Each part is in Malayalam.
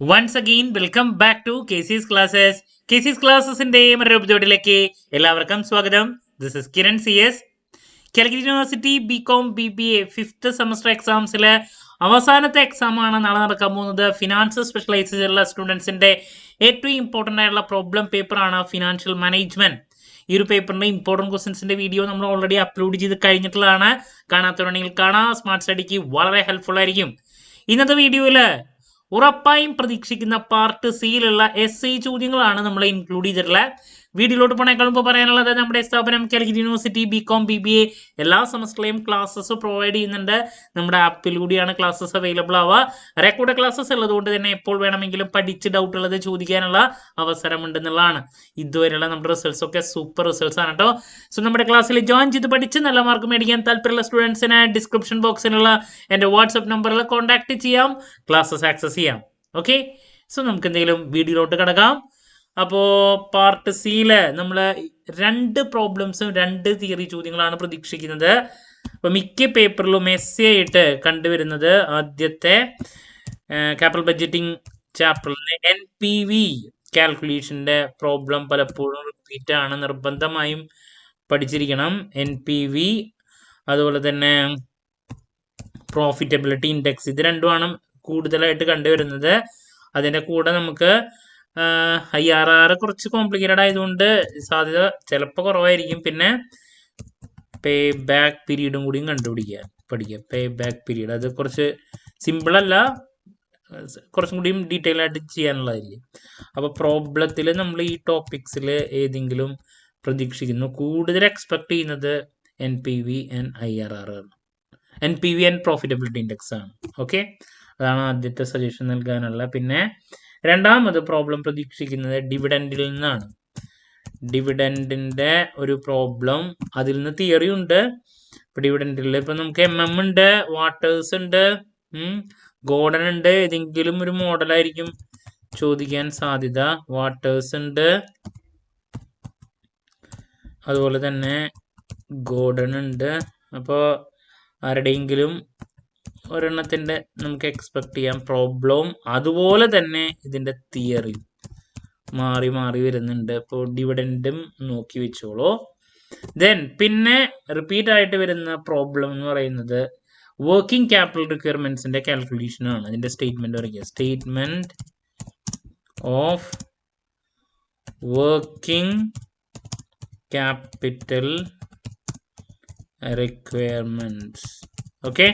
Once again, welcome back to KC's Classes. KC's Classesന്റെ മറ്റൊരു എപ്പിസോഡിലേക്ക് എല്ലാവർക്കും സ്വാഗതം. This is Kiran CS. Calicut university BCom BBA 5th semester എക്സാംസിലെ അവസാനത്തെ എക്സാമാണ് നാളെ നടക്കാൻ പോകുന്നത്. ഫിനാൻസ് സ്പെഷ്യലൈസ് ചെയ്തിട്ടുള്ള സ്റ്റുഡൻസിന്റെ ഏറ്റവും ഇമ്പോർട്ടൻ്റ് ആയിട്ടുള്ള പ്രോബ്ലം പേപ്പറാണ് ഫിനാൻഷ്യൽ മാനേജ്മെന്റ്. ഈ ഒരു പേപ്പറിന്റെ ഇമ്പോർട്ടൻറ്റ് ക്വസ്റ്റ്യൻസിന്റെ വീഡിയോ നമ്മൾ ഓൾറെഡി അപ്ലോഡ് ചെയ്ത് കഴിഞ്ഞിട്ടുള്ളതാണ്. കാണാത്തവരുണ്ടെങ്കിൽ കാണാം. സ്മാർട്ട് സ്റ്റഡിക്ക് വളരെ ഹെൽപ്ഫുൾ ആയിരിക്കും. ഇന്നത്തെ വീഡിയോയിൽ ഉറപ്പായും പ്രതീക്ഷിക്കുന്ന പാർട്ട് സിയിലുള്ള SI ചോദ്യങ്ങളാണ് നമ്മൾ ഇൻക്ലൂഡ് ചെയ്തിട്ടുള്ളത്. വീഡിയോയിലോട്ട് പോണേക്കാളും ഇപ്പോൾ പറയാനുള്ളത് നമ്മുടെ സ്ഥാപനം കാലിക്കറ്റ് യൂണിവേഴ്സിറ്റി ബികോം BBA എല്ലാ സെമസ്റ്ററിലെയും ക്ലാസ്സസ് പ്രൊവൈഡ് ചെയ്യുന്നുണ്ട്. നമ്മുടെ ആപ്പിലൂടെയാണ് ക്ലാസ്സസ് അവൈലബിൾ ആവുക. റെക്കോർഡ് ക്ലാസ്സസ് ഉള്ളതുകൊണ്ട് തന്നെ എപ്പോൾ വേണമെങ്കിലും പഠിച്ച് ഡൗട്ട് ഉള്ളത് ചോദിക്കാനുള്ള അവസരമുണ്ടെന്നുള്ളതാണ്. ഇതുവരെയുള്ള നമ്മുടെ റിസൾട്ട്സ് ഒക്കെ സൂപ്പർ റിസൾട്ട്സ് ആണ് കേട്ടോ. സോ നമ്മുടെ ക്ലാസ്സിൽ ജോയിൻ ചെയ്ത് പഠിച്ച് നല്ല മാർക്ക് മേടിക്കാൻ താല്പര്യമുള്ള സ്റ്റുഡൻസിന് ഡിസ്ക്രിപ്ഷൻ ബോക്സിലുള്ള എൻ്റെ വാട്സപ്പ് നമ്പറിൽ കോൺടാക്ട് ചെയ്യാം, ക്ലാസ്സസ് ആക്സസ് ചെയ്യാം. ഓക്കെ, സോ നമുക്ക് എന്തെങ്കിലും വീഡിയോയിലോട്ട് കിടക്കാം. അപ്പോൾ പാർട്ട് സിയിൽ നമ്മൾ 2 പ്രോബ്ലംസും 2 തിയറി ചോദ്യങ്ങളാണ് പ്രതീക്ഷിക്കുന്നത്. അപ്പോൾ മിക്ക പേപ്പറിലും SI ആയിട്ട് കണ്ടുവരുന്നത് ആദ്യത്തെ ക്യാപിറ്റൽ ബഡ്ജറ്റിംഗ് ചാപ്റ്ററിൽ NPV കാൽക്കുലേഷൻ്റെ പ്രോബ്ലം പലപ്പോഴും റിപ്പീറ്റ് ആണ്. നിർബന്ധമായും പഠിച്ചിരിക്കണം. NPV അതുപോലെ തന്നെ പ്രോഫിറ്റബിലിറ്റി ഇൻഡെക്സ്, ഇത് രണ്ടുമാണ് കൂടുതലായിട്ട് കണ്ടുവരുന്നത്. അതിൻ്റെ കൂടെ നമുക്ക് IRR കുറച്ച് കോംപ്ലിക്കേറ്റഡ് ആയതുകൊണ്ട് സാധ്യത ചിലപ്പോൾ കുറവായിരിക്കും. പിന്നെ പേ ബാക്ക് പീരീഡും കൂടിയും പഠിക്കുക. പേ ബാക്ക് പീരീഡ് അത് കുറച്ച് സിമ്പിളല്ല, കുറച്ചും കൂടിയും ഡീറ്റെയിൽ ആയിട്ട് ചെയ്യാനുള്ളതായിരിക്കും. അപ്പോൾ പ്രോബ്ലത്തിൽ നമ്മൾ ഈ ടോപ്പിക്സിൽ ഏതെങ്കിലും പ്രതീക്ഷിക്കുന്നു. കൂടുതൽ എക്സ്പെക്ട് ചെയ്യുന്നത് NPV ആൻഡ് IRR ആണ്. NPV ആൻഡ് പ്രോഫിറ്റബിലിറ്റി ഇൻഡെക്സ് ആണ്. ഓക്കെ, അതാണ് ആദ്യത്തെ സജഷൻ നൽകാനുള്ള. പിന്നെ രണ്ടാമത് പ്രോബ്ലം പ്രതീക്ഷിക്കുന്നത് ഡിവിഡൻഡിൽ നിന്നാണ്. ഡിവിഡൻഡിൻ്റെ ഒരു പ്രോബ്ലം, അതിൽ നിന്ന് തിയറി ഉണ്ട്. ഇപ്പം ഡിവിഡൻഡിൽ ഇപ്പം നമുക്ക് MM ഉണ്ട്, വാട്ടേഴ്സ് ഉണ്ട്, ഗോർഡൻ ഉണ്ട്. ഏതെങ്കിലും ഒരു മോഡലായിരിക്കും ചോദിക്കാൻ സാധ്യത. വാട്ടേഴ്സ് ഉണ്ട്, അതുപോലെ തന്നെ ഗോർഡൻ ഉണ്ട്. അപ്പോൾ ആരുടെയെങ്കിലും ഒരെണ്ണത്തിൻ്റെ നമുക്ക് എക്സ്പെക്ട് ചെയ്യാം പ്രോബ്ലവും അതുപോലെ തന്നെ ഇതിൻ്റെ തിയറി മാറി മാറി വരുന്നുണ്ട്. അപ്പോൾ ഡിവിഡൻഡും നോക്കി വെച്ചോളൂ. ദെൻ പിന്നെ റിപ്പീറ്റ് ആയിട്ട് വരുന്ന പ്രോബ്ലം എന്ന് പറയുന്നത് വർക്കിംഗ് ക്യാപിറ്റൽ റിക്വയർമെൻറ്റ്സിൻ്റെ കാൽക്കുലേഷനാണ്. അതിൻ്റെ സ്റ്റേറ്റ്മെൻറ്റ് പറയുക. Statement of working capital requirements. Okay,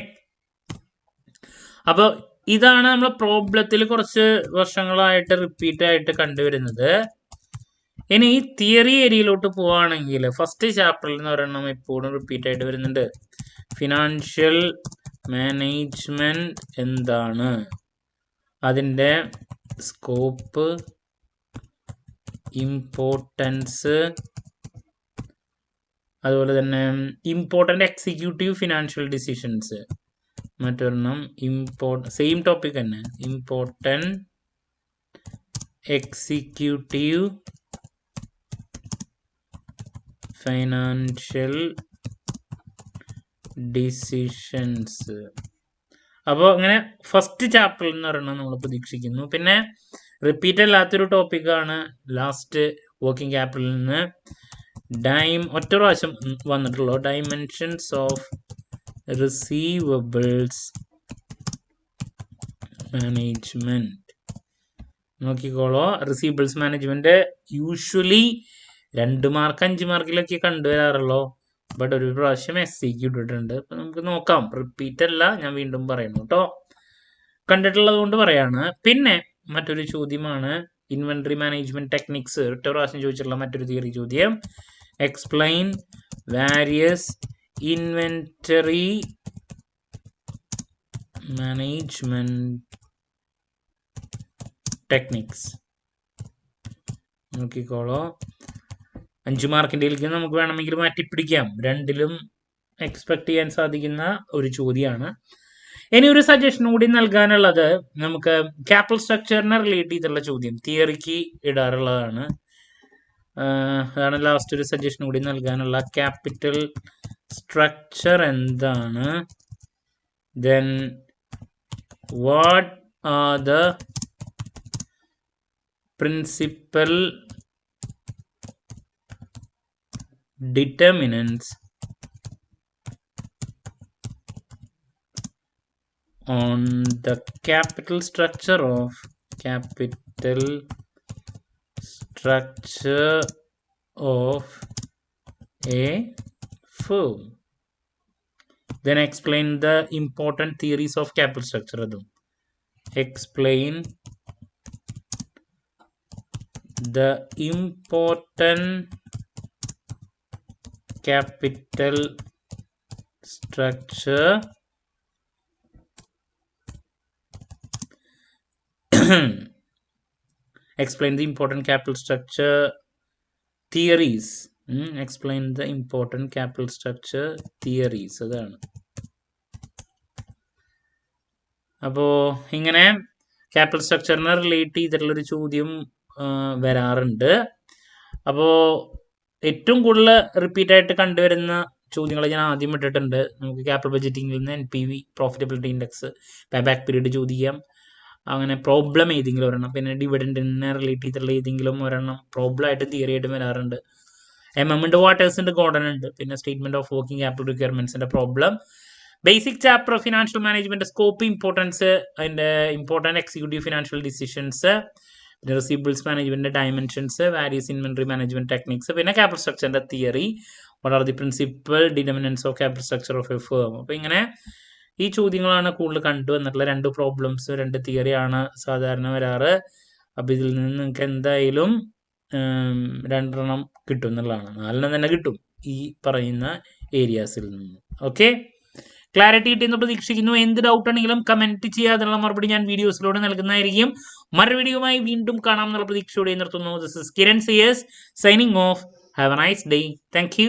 അപ്പോൾ ഇതാണ് നമ്മൾ പ്രോബ്ലത്തിൽ കുറച്ച് വർഷങ്ങളായിട്ട് റിപ്പീറ്റ് ആയിട്ട് കണ്ടുവരുന്നത്. ഇനി ഈ തിയറി ഏരിയയിലോട്ട് പോവുകയാണെങ്കിൽ ഫസ്റ്റ് ചാപ്റ്ററിൽ നിന്ന് ഒരെണ്ണം എപ്പോഴും റിപ്പീറ്റ് ആയിട്ട് വരുന്നുണ്ട്. ഫിനാൻഷ്യൽ മാനേജ്മെന്റ് എന്താണ്, അതിൻ്റെ സ്കോപ്പ്, ഇമ്പോർട്ടൻസ്, അതുപോലെ തന്നെ ഇമ്പോർട്ടൻ്റ് എക്സിക്യൂട്ടീവ് ഫിനാൻഷ്യൽ ഡിസിഷൻസ്. മറ്റൊരെണ്ണം സെയിം ടോപ്പിക് തന്നെ, ഇമ്പോർട്ടൻ്റ് എക്സിക്യൂട്ടീവ് ഫൈനാൻഷ്യൽ ഡിസിഷൻസ്. അപ്പോൾ അങ്ങനെ ഫസ്റ്റ് ചാപ്റ്ററിൽ നിന്ന് ഒരെണ്ണം നമ്മൾ പ്രതീക്ഷിക്കുന്നു. പിന്നെ റിപ്പീറ്റ് അല്ലാത്തൊരു ടോപ്പിക്കാണ് ലാസ്റ്റ് വർക്കിംഗ് ക്യാപിറ്റലിൽ നിന്ന് ഒറ്റ പ്രാവശ്യം വന്നിട്ടുള്ളൂ. Dimensions of receivables management. നോക്കിക്കോളോ, റിസീവബിൾസ് മാനേജ്മെന്റ് യൂഷ്വലി 2 മാർക്ക് 5 മാർക്കിലൊക്കെ കണ്ടുവരാറുള്ളൂ. ബട്ട് ഒരു പ്രാവശ്യം SCക്ക് ഇട്ടിട്ടുണ്ട്. അപ്പം നമുക്ക് നോക്കാം. റിപ്പീറ്റ് അല്ല, ഞാൻ വീണ്ടും പറയുന്നു കേട്ടോ, കണ്ടിട്ടുള്ളത് കൊണ്ട് പറയാണ്. പിന്നെ മറ്റൊരു ചോദ്യമാണ് ഇൻവെന്ററി മാനേജ്മെന്റ് ടെക്നിക്സ്. ഒറ്റ പ്രാവശ്യം ചോദിച്ചിട്ടുള്ള മറ്റൊരു തിയറി ചോദ്യം. Explain various inventory management techniques. നോക്കിക്കോളോ, 5 മാർക്കിൻ്റെയിലേക്ക് നമുക്ക് വേണമെങ്കിൽ മാറ്റിപ്പിടിക്കാം. 2ലും എക്സ്പെക്ട് ചെയ്യാൻ സാധിക്കുന്ന ഒരു ചോദ്യമാണ്. ഇനി ഒരു സജഷൻ കൂടി നൽകാനുള്ളത്, നമുക്ക് ക്യാപിറ്റൽ സ്ട്രക്ചറിനെ റിലേറ്റ് ചെയ്തുള്ള ചോദ്യം തിയറിക്ക് ഇടാറുള്ളതാണ്. അതാണ് ലാസ്റ്റ് ഒരു സജഷൻ കൂടി നൽകാനുള്ള. ക്യാപിറ്റൽ സ്ട്രക്ചർ എന്താണ്, then what are the principal determinants on the capital structure of a firm. Then explain the important theories of capital structure. Explain the important capital structure explain the important capital structure theories. Explain the important capital structure theories. അതാണ്. അപ്പോൾ ഇങ്ങനെ ക്യാപിറ്റൽ സ്ട്രക്ചറിനെ റിലേറ്റ് ചെയ്തിട്ടുള്ളൊരു ചോദ്യം വരാറുണ്ട്. അപ്പോൾ ഏറ്റവും കൂടുതൽ റിപ്പീറ്റായിട്ട് കണ്ടുവരുന്ന ചോദ്യങ്ങൾ ഞാൻ ആദ്യം ഇട്ടിട്ടുണ്ട്. നമുക്ക് ക്യാപിറ്റൽ ബഡ്ജറ്റിംഗിൽ നിന്ന് NPV profitability index back period ചോദിക്കാം. അങ്ങനെ പ്രോബ്ലം ഏതെങ്കിലും ഒരെണ്ണം, പിന്നെ ഡിവിഡൻഡിനെ റിലേറ്റ് ചെയ്തിട്ടുള്ള ഏതെങ്കിലും ഒരെണ്ണം പ്രോബ്ലം ആയിട്ട് തിയറി ആയിട്ട് വരാറുണ്ട്. ഉണ്ട്, വാട്ടേഴ്സിൻ്റെ ഗോഡൻ ഉണ്ട്, പിന്നെ സ്റ്റേറ്റ്മെന്റ് ഓഫ് വർക്കിംഗ് ക്യാപിറ്റൽ റിക്വയർമെന്റ്സിന്റെ problem, basic chapter of financial management, scope, importance, അതിന്റെ ഇമ്പോർട്ടൻറ്റ് എക്സിക്യൂട്ടീവ് ഫിനാൻഷ്യൽ ഡിസിഷൻസ്, പിന്നെ receivables management dimensions, various inventory management techniques, പിന്നെ ക്യാപിറ്റൽ സ്ട്രക്ചറിന്റെ theory, what are the principal determinants of capital structure of a firm. അപ്പോൾ ഇങ്ങനെ ഈ ചോദ്യങ്ങളാണ് കൂടുതൽ കണ്ടുവന്നിട്ടുള്ള 2 പ്രോബ്ലംസ്, 2 തിയറിയാണ് സാധാരണ വരാറ്. അപ്പോൾ ഇതിൽ നിന്ന് നിങ്ങൾക്ക് എന്തായാലും 2 കിട്ടും എന്നുള്ളതാണ്. 4 തന്നെ കിട്ടും ഈ പറയുന്ന ഏരിയാസിൽ നിന്ന്. ഓക്കെ, ക്ലാരിറ്റി കിട്ടിയെന്ന് പ്രതീക്ഷിക്കുന്നു. എന്ത് ഡൗട്ട് ആണെങ്കിലും കമന്റ് ചെയ്യുക, അതിനുള്ള മറുപടി ഞാൻ വീഡിയോസിലൂടെ നൽകുന്നതായിരിക്കും. മറു വീഡിയോയുമായി വീണ്ടും കാണാം എന്നുള്ള പ്രതീക്ഷയോടെ നിർത്തുന്നു. This is Kiran CS signing off. Have a nice day. Thank U.